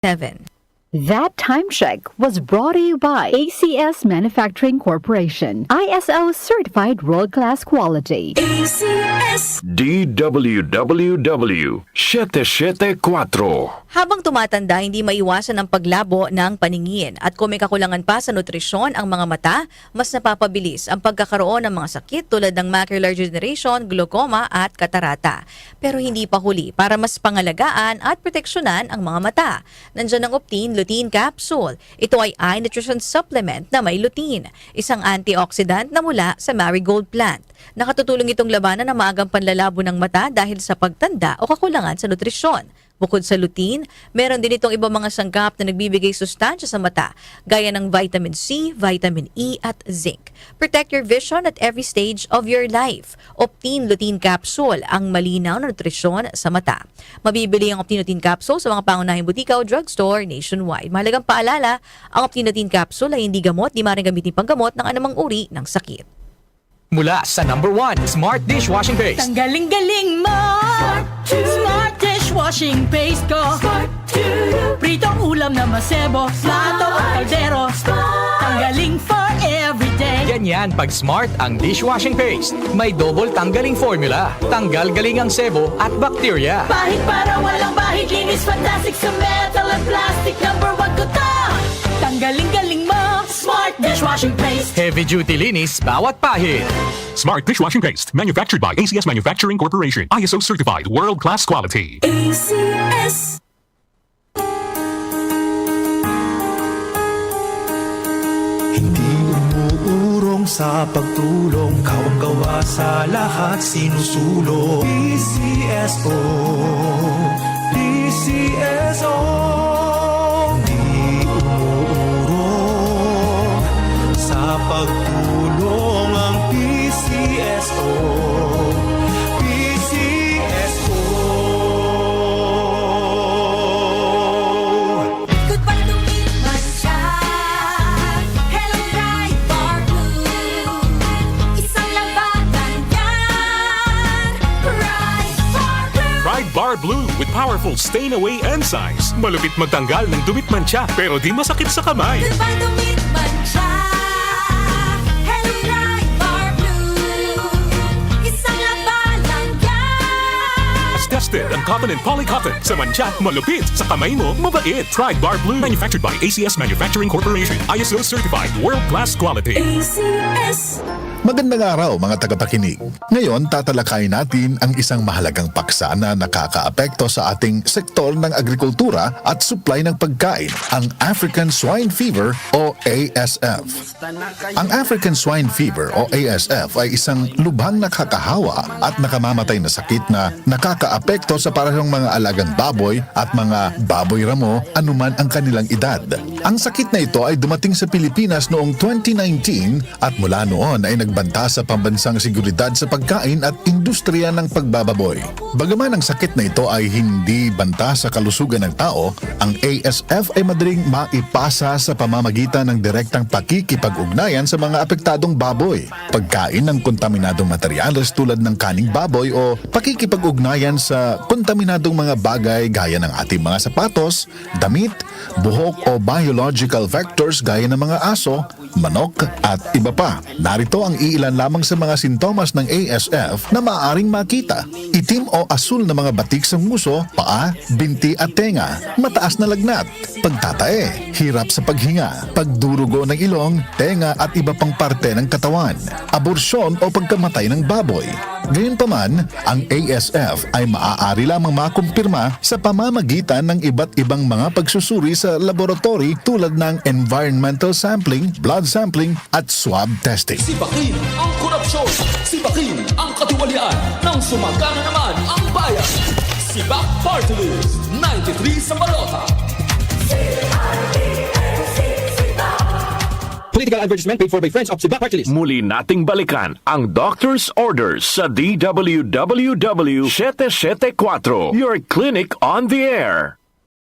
7. That time check was brought to you by ACS Manufacturing Corporation, ISO certified world-class quality. ACS DWWW 774. Habang tumatanda, hindi maiwasan ang paglabo ng paningin at kung may kakulangan pa sa nutrisyon ang mga mata, mas napapabilis ang pagkakaroon ng mga sakit tulad ng macular degeneration, glaucoma at katarata. Pero hindi pa huli para mas pangalagaan at proteksyonan ang mga mata. Nandiyan ang Optine Lutein Capsule. Ito ay eye nutrition supplement na may lutein, isang antioxidant na mula sa marigold plant. Nakatutulong itong labanan ang maagang panlalabo ng mata dahil sa pagtanda o kakulangan sa nutrisyon. Bukod sa lutein, meron din itong ibang mga sangkap na nagbibigay sustansya sa mata, gaya ng vitamin C, vitamin E at zinc. Protect your vision at every stage of your life. Optine Lutein Capsule, ang malinaw na nutrisyon sa mata. Mabibili ang Optine Lutein Capsule sa mga pangunahing butika o drugstore nationwide. Mahalagang paalala, ang Optine Lutein Capsule ay hindi gamot, di maaaring gamitin panggamot ng anumang uri ng sakit. Mula sa #1 Smart Dishwashing Paste. Tanggaling-galing mo Smart dishwashing paste ko Pritong ulam na masebo Plato o kaldero Tanggaling for everyday Ganyan pag Smart ang dishwashing paste. May double tanggaling formula. Tanggal galing ang sebo at bakterya. Bahid para walang bahid Linis fantastic sa metal at plastic #1 ko to Tanggaling-galing mo Smart dishwashing paste Heavy duty linis bawat pahid. Smart Dishwashing Paste, manufactured by ACS Manufacturing Corporation, ISO certified, world-class quality. ACS Hindi umuurong sa pagtulong Kawang gawa sa lahat sinusulong PCSO PCSO Hindi umuurong sa pagtulong ang PCSO PCSO Goodbye to me, mancha Hello, Ride Bar Blue Isang labanan yan Ride Bar Blue Ride Bar Blue with powerful stain-away enzymes. Malupit magtanggal ng dumit mancha pero di masakit sa kamay. Goodbye to me, mancha Hello, Ride Bar Blue Isang labanan yan As tested ang cotton and polycotton sa mancha, malupit sa kamay mo, mabait. Ride Bar Blue, manufactured by ACS Manufacturing Corporation, ISO certified, world-class quality. ACS Magandang araw mga tagapakinig. Ngayon tatalakayin natin ang isang mahalagang paksa na nakakaapekto sa ating sektor ng agrikultura at supply ng pagkain, ang African Swine Fever o ASF. Ang African Swine Fever o ASF ay isang lubhang nakakahawa at nakamamatay na sakit na nakakaapekto sa parehong mga alagang baboy at mga baboy ramo anuman ang kanilang edad. Ang sakit na ito ay dumating sa Pilipinas noong 2019 at mula noon ay nagbanta sa pambansang seguridad sa pagkain at industriya ng pagbababoy. Bagaman ang sakit na ito ay hindi banta sa kalusugan ng tao, ang ASF ay madaling maipasa sa pamamagitan ng direktang pakikipag-ugnayan sa mga apektadong baboy, pagkain ng kontaminadong materyales tulad ng kaning baboy o pakikipag-ugnayan sa kontaminadong mga bagay gaya ng ating mga sapatos, damit, buhok o biological vectors gaya ng mga aso, manok at iba pa. Narito ang iilan lamang sa mga sintomas ng ASF na maaaring makita. Itim o asul na mga batik sa nguso, paa, binti at tenga, mataas na lagnat, pagtatae, hirap sa paghinga, pagdurugo ng ilong, tenga at iba pang parte ng katawan, aborsyon o pagkamatay ng baboy. Gayunpaman, ang ASF ay maaari lamang makumpirma sa pamamagitan ng iba't ibang mga pagsusuri sa laboratory tulad ng environmental sampling, blood sampling at swab testing. Sipakin ang korupsyon, sipakin ang katiwalian, nang sumagana naman ang bayan. Sibak Party List, 93 sa Balota. Political advertisement paid for by friends of Sibak Party List. Muli nating balikan ang Doctor's Orders sa DWWW 774, your clinic on the air.